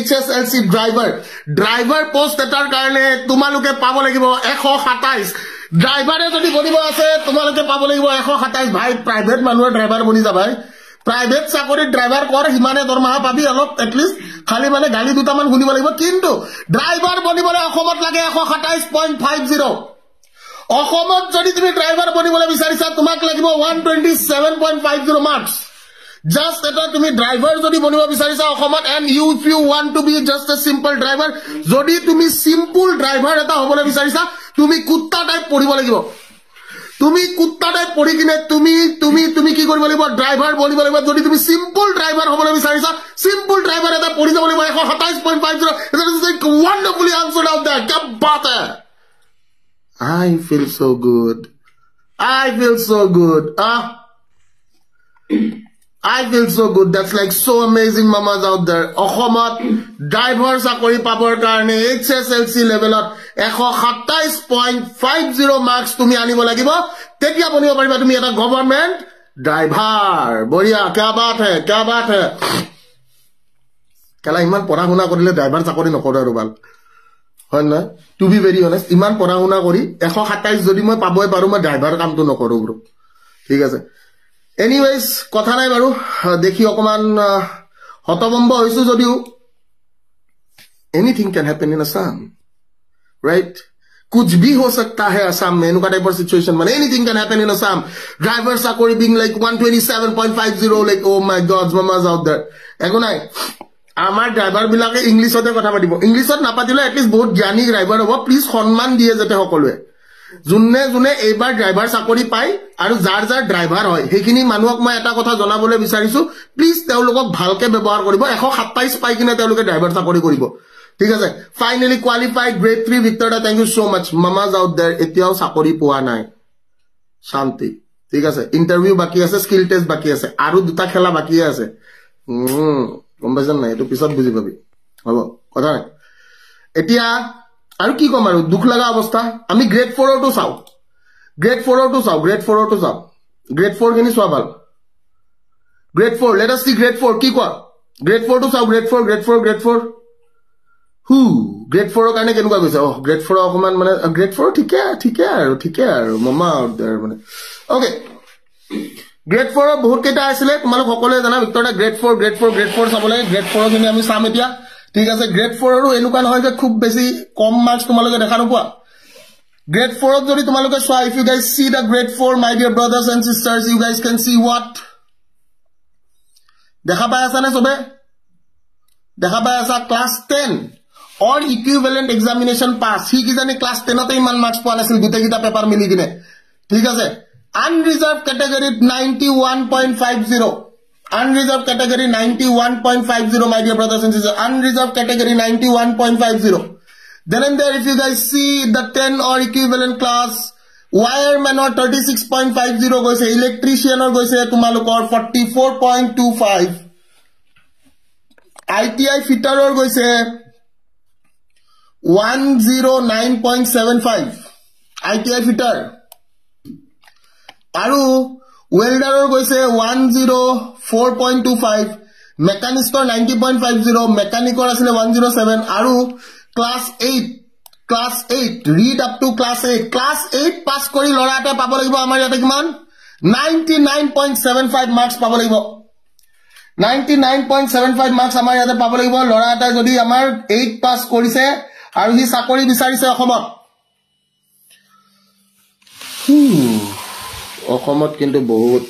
HSLC driver post এটাৰ কাৰণে তোমালোকে পাব লাগিব 127 ড্ৰাইভাৰে যদি বনিব আছে তোমালোকে পাব লাগিব 127 ভাই প্ৰাইভেট মানুহৰ ড্ৰাইভাৰ বনি যা ভাই প্ৰাইভেট চাকৰিত ড্ৰাইভাৰ কৰ হিমানে দৰমহা পাবি অলপ এটলিষ্ট খালি মানে গালি দুটামান শুনিব লাগিব কিন্তু ড্ৰাইভাৰ বনিবলৈ অসমত লাগে 127.50 অসমত যদি তুমি ড্ৰাইভাৰ বনিবলৈ বিচাৰিছা তোমাক লাগিব 127.50 marks just eta tumi driver jodi bonibo bisarisa okhomot and if you want to be just a simple driver jodi tumi simple driver eta hobole bisarisa tumi kutta type poribo lagibo tumi kutta type pori kine tumi ki koribo lagibo driver bonibo lagibo jodi tumi simple driver hobole bisarisa simple driver eta pori jabo lagibo 127.50 it is like wonderfully answered out there kya baat hai I feel so good I feel so good. That's like so amazing mamas out there. Okhomot driver sakori pabor karone HSLC level at 127.50 marks tumi anibo lagibo tetia bonibo pariba tumi eta government driver boria kya baat hai kala iman pora huna korile driver sakori nokore aru bal hoy na to be very honest iman pora huna kori 127 jodi moi paboi paru moi driver kam to nokoru bro thik ase anyways কথা নাই বাৰু দেখি অকমান হতবম্ব হৈছো যদিও anything can happen in Assam right कुछ भी हो सकता है Assam में एनुका टाइपर सिचुएशन माने anything can happen in Assam driver sakori being like 127.50 like oh my god mamas out there ego nai আমার ড্রাইভার বিলাকে ইংলিশতে কথা পাতিব ইংলিশত না পাতিলে at least বহুত জ্ঞানী ড্রাইভার হ'ব প্লিজ সম্মান দিয়ে যেতে সকলোৱে জুনে জুনে এইবাৰ ড্ৰাইভাৰ চাকৰি পাই আৰু যাৰ যাৰ ড্ৰাইভাৰ হয় হেখিনি মানুহক মই এটা কথা জনাবলৈ বিচাৰিছো প্লিজ তেওঁলোকক ভালকে ব্যৱহাৰ কৰিব 127 পাই কিনে তেওঁলোকে ড্ৰাইভাৰ চাকৰি কৰিব ঠিক আছে finally qualified grade 3 Victoria thank you so much mamas out there এতিয়াও চাকৰি পোৱা নাই শান্তি ঠিক আছে ইন্টাৰভিউ বাকি আছে স্কিল টেষ্ট বাকি আছে আৰু দুটা খেলা বাকি আছে গম পাইছান নাই এটো পিছত বুজি পাবি হ'ব কথা নাই এতিয়া আৰু কি কম আৰু দুখ লাগা অৱস্থা আমি গ্ৰেড 4 to চাও গ্ৰেড 4 to চাও গ্ৰেড 4 কিনি সোৱা ভাল grade 4 let us see grade 4 কি কোৱা গ্ৰেড 4 to চাও গ্ৰেড 4 হু গ্ৰেড 4 কাৰণে কেনেকুৱা গৈছে গ্ৰেড 4 অকমান মানে গ্ৰেড 4 ঠিকে আৰু মামা আউট देयर মানে ওকে গ্ৰেড 4 বহুত কেটা আছিল তোমালোক সকলোৱে জানা ভিক্টৰিয়া গ্ৰেড 4 চাব লাগে গ্ৰেড 4 খিনি আমি চাম এতিয়া ঠিক আছে গ্ৰেড 4 ৰো এনুকা নহয় যে খুব বেছি কম মাৰ্কস তোমালোকে দেখা নোপোৱা grade 4 যদি তোমালোকে সোৱা if you guys see the grade 4 my dear brothers and sisters you guys can see what দেখা পাই আছা না সবে দেখা পাই আছা class 10 or equivalent examination pass হি কি জানি class 10 তে ইমান মাৰ্কস পোৱা নাছিল দুটা কিটা পেপাৰ মিলি কিনে ঠিক আছে unreserved category 91.50 unreserved category 91.50 my dear brothers and sisters unreserved category 91.50 then and there if you guys see the 10 or equivalent class wireman or 36.50 goise electrician or goise tumalokor 44.25 ITI fitter or goise 109.75 ITI fitter aru welder or goise 104.25 mechanist or 90.50 mechanic or asile 107 aru class 8 read up to class 8 pass kori lora eta pabo lagibo amar yate kiman 99.75 marks pabo lagibo 99.75 marks amar yate pabo lagibo lora eta jodi amar 8 pass korise aru hi sakori bisarise অসমত কিন্তু বহুত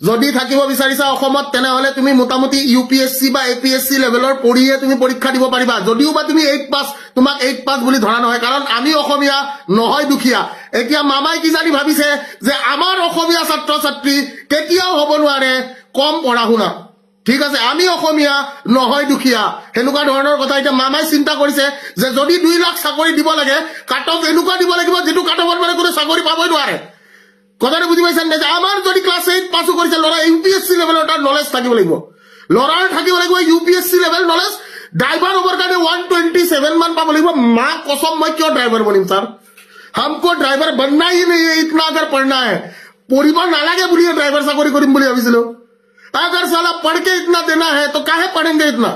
যদি থাকিব বিচাৰিছা অসমত তেনে হলে তুমি মোটামুটি UPSC বা APSC লেভেলৰ পঢ়িয়ে তুমি পৰীক্ষা দিব পাৰিবা যদিও বা তুমি 8 পাস তোমাক 8 পাস বুলি ধৰা নহয় কাৰণ আমি অসমীয়া নহয় দুখিয়া এতিয়া মামাই কি জানি ভাবিছে যে আমাৰ অসমীয়া ছাত্ৰ ছাত্ৰী কেতিয়াও হ'ব নোৱাৰে কম পঢ়া শুনা ঠিক আছে আমি অসমীয়া নহয় দুখিয়া হেনুকা ধৰণৰ কথা এটা মামাই চিন্তা কৰিছে যে যদি 2 লাখ চাকৰি দিব লাগে কাট অফ এনুকা দিব লাগিব যেটো কাট অফৰ মানে কোনো চাকৰি পাবই নোৱাৰে কথাটো বুজি পাইছেন যে আমাৰ যদি ক্লাস 8 পাস কৰিছে লৰা UPSC লেভেলৰ তাৰ নলেজ থাকিব লাগিব লৰাৰ থাকিব লাগিব UPSC level knowledge driver over का 127 मान पाबो লাগিব मां कसम मैं क्यों ड्राइवर बनिम सर हमको ड्राइवर बनना ही नहीं है इतना अगर पढ़ना है परिवार ना लागे बुलिए ड्राइवर चाकरी करिम बुली भाबिसिलो अगर साला पढ़ के इतना देना है तो काहे पढ़ेंगे इतना